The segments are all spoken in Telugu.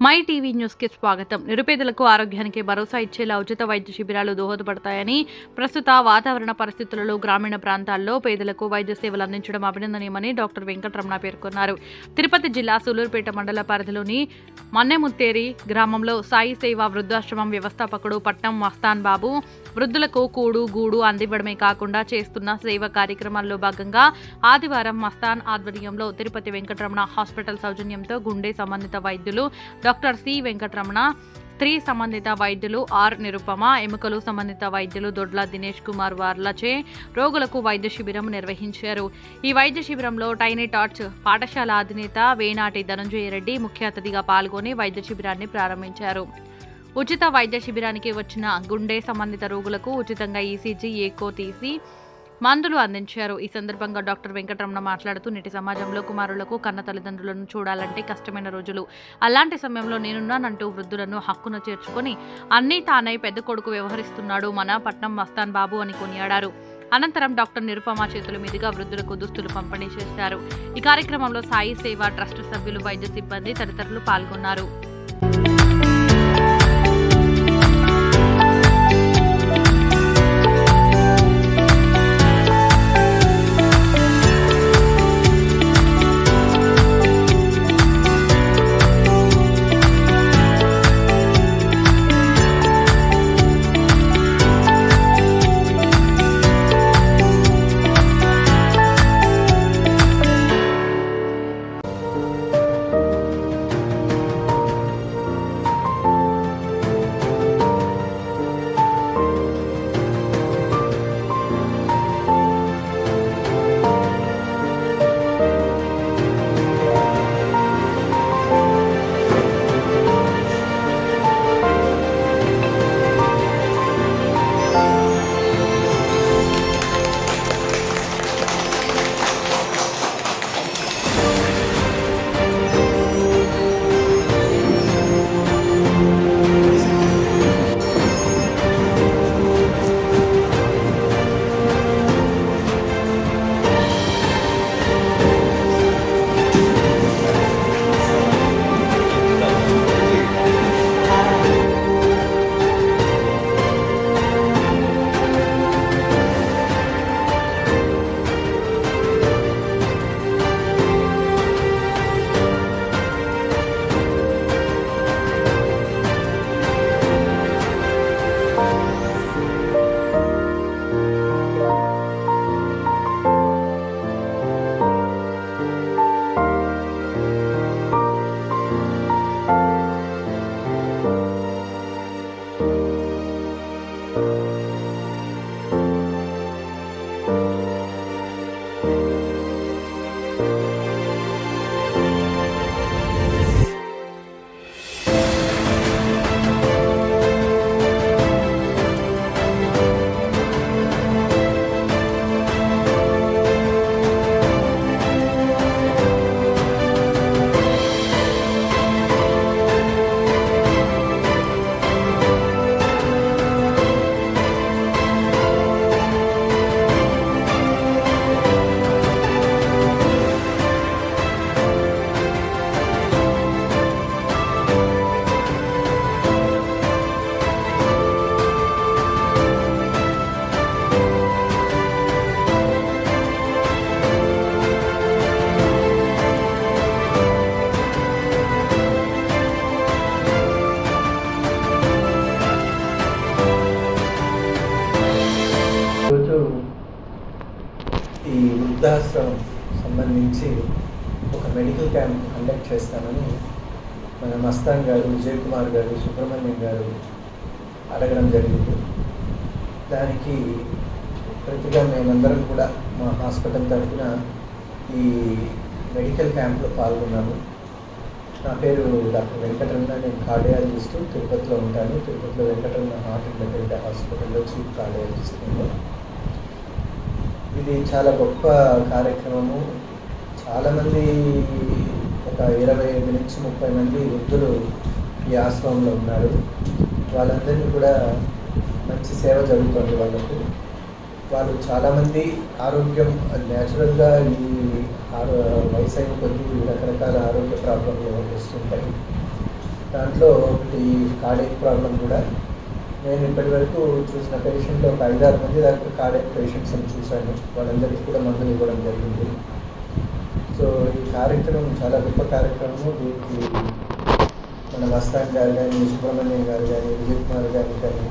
మై టీవీ న్యూస్ కి స్వాగతం. నిరుపేదలకు ఆరోగ్యానికి భరోసా ఇచ్చేలా ఉచిత వైద్య శిబిరాలు దోహదపడతాయని, ప్రస్తుత వాతావరణ పరిస్థితులలో గ్రామీణ ప్రాంతాల్లో పేదలకు వైద్య సేవలు అందించడం అభినందనీయమని డాక్టర్ వెంకటరమణ పేర్కొన్నారు. తిరుపతి జిల్లా సూలూరుపేట మండల పరిధిలోని మన్నెముత్తేరి గ్రామంలో సాయి సేవ వృద్ధాశ్రమం వ్యవస్థాపకుడు పట్నం మస్తాన్ బాబు వృద్ధులకు కూడు గూడు అందివ్వడమే కాకుండా చేస్తున్న సేవ కార్యక్రమాల్లో భాగంగా ఆదివారం మస్తాన్ ఆధ్వర్యంలో తిరుపతి వెంకటరమణ హాస్పిటల్ సౌజన్యంతో గుండె సంబంధిత వైద్యులు డాక్టర్ సి వెంకటరమణ, స్త్రీ సంబంధిత వైద్యులు ఆర్ నిరుపమ, ఎముకలు సంబంధిత వైద్యులు దొడ్ల దినేష్ కుమార్ వార్లచే రోగులకు వైద్య శిబిరం నిర్వహించారు. ఈ వైద్య శిబిరంలో టైనీ టార్చ్ పాఠశాల అధినేత వేనాటి ధనంజయ రెడ్డి ముఖ్య అతిథిగా పాల్గొని వైద్య శిబిరాన్ని ప్రారంభించారు. ఉచిత వైద్య శిబిరానికి వచ్చిన గుండె సంబంధిత రోగులకు ఉచితంగా ఈసీజీ, ఏకో తీసి మందులు అందించారు. ఈ సందర్భంగా డాక్టర్ వెంకటరమణ మాట్లాడుతూ, నేటి సమాజంలో కుమారులకు కన్న తల్లిదండ్రులను చూడాలంటే కష్టమైన రోజులు. అలాంటి సమయంలో నేనున్నానంటూ వృద్ధులను హక్కున చేర్చుకొని అన్నీ తానై పెద్ద కొడుకు వ్యవహరిస్తున్నాడు మన పట్నం మస్తాన్ బాబు అని కొనియాడారు. అనంతరం డాక్టర్ నిరుపమ చేతుల మీదుగా వృద్ధులకు దుస్తులు పంపిణీ చేశారు. ఈ కార్యక్రమంలో సాయి సేవ ట్రస్ట్ సభ్యులు, వైద్య సిబ్బంది తదితరులు పాల్గొన్నారు. ఈ వృద్ధాశ్రమం సంబంధించి ఒక మెడికల్ క్యాంప్ కండక్ట్ చేస్తామని మన మస్తాన్ గారు, విజయ్ కుమార్ గారు, సుబ్రహ్మణ్యం గారు అడగడం జరిగింది. దానికి ప్రతిగా మేమందరం కూడా మా హాస్పిటల్ తరఫున ఈ మెడికల్ క్యాంప్లో పాల్గొన్నాము. నా పేరు డాక్టర్ వెంకటరమణ. నేను కార్డియాలజిస్టు, తిరుపతిలో ఉంటాను. తిరుపతిలో వెంకటరమణ హార్ట్ అండ్ బ్లడ్ హాస్పిటల్లో చీఫ్ కార్డియాలజిస్ట్ నేను. ఇది చాలా గొప్ప కార్యక్రమము. చాలామంది, ఒక 25 నుంచి 30 మంది వృద్ధులు ఈ ఆశ్రమంలో ఉన్నారు. వాళ్ళందరినీ కూడా మంచి సేవ జరుగుతుంది వాళ్ళకు. వాళ్ళు చాలామంది ఆరోగ్యం న్యాచురల్గా ఈ వయసు అయిన కొద్దీ రకరకాల ఆరోగ్య ప్రాబ్లంలు వస్తుంటాయి. దాంట్లో ఒకటి కార్డియక్ ప్రాబ్లం కూడా. నేను ఇప్పటి వరకు చూసిన పేషెంట్లో ఒక 5-6 మంది దాకా కార్డియక్ పేషెంట్స్ అని చూశాను. వాళ్ళందరికీ కూడా మందులు ఇవ్వడం జరిగింది. సో ఈ కార్యక్రమం చాలా గొప్ప కార్యక్రమం. దీనికి మన మస్తాన్ గారు కానీ, సుబ్రహ్మణ్యం గారు కానీ, విజయ్ కుమార్ గారు కానీ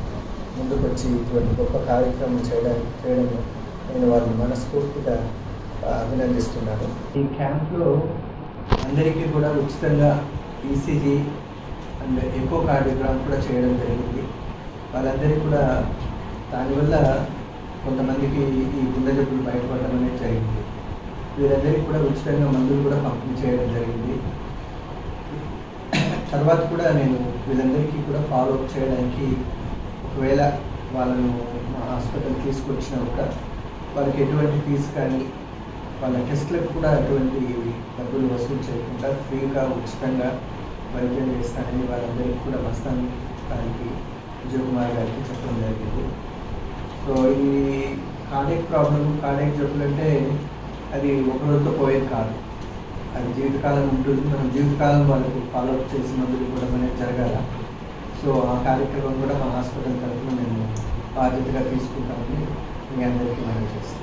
ముందుకు వచ్చి ఇటువంటి గొప్ప కార్యక్రమం చేయడం నేను వాళ్ళని మనస్ఫూర్తిగా అభినందిస్తున్నాను. ఈ క్యాంప్లో అందరికీ కూడా ఉచితంగా ఈసీజీ అండ్ ఎకో కార్డియోగ్రామ్ కూడా చేయడం జరిగింది. వాళ్ళందరికీ కూడా దానివల్ల కొంతమందికి ఈ గుండె జబ్బులు బయటపడడం అనేది జరిగింది. వీరందరికీ కూడా ఉచితంగా మందులు కూడా పంపిణీ చేయడం జరిగింది. తర్వాత కూడా నేను వీళ్ళందరికీ కూడా ఫాలోఅప్ చేయడానికి ఒకవేళ వాళ్ళను మా హాస్పిటల్ తీసుకొచ్చినా కూడా వాళ్ళకి ఎటువంటి ఫీజు కానీ వాళ్ళ టెస్ట్లకు కూడా ఎటువంటి డబ్బులు వసూలు చేయకుండా ఫ్రీగా ఉచితంగా వైద్యం చేస్తానని వాళ్ళందరికీ కూడా మస్తాన్ గారికి, విజయ్ కుమార్ గారికి చెప్పడం జరిగింది. సో ఈ కార్డియక్ ప్రాబ్లం, కార్డియక్ జబ్బులు అంటే అది ఒక రోజుతో పోయేది కాదు. అది జీవితకాలం ఉంటుంది. మనం జీవితకాలం వాళ్ళకి ఫాలోఅప్ చేసి మందులు ఇవ్వడం అనేది జరగాల. సో ఆ కార్యక్రమం కూడా మా హాస్పిటల్ తరఫున మేము బాధ్యతగా తీసుకుంటామని మీ అందరికీ మనం చేస్తాం.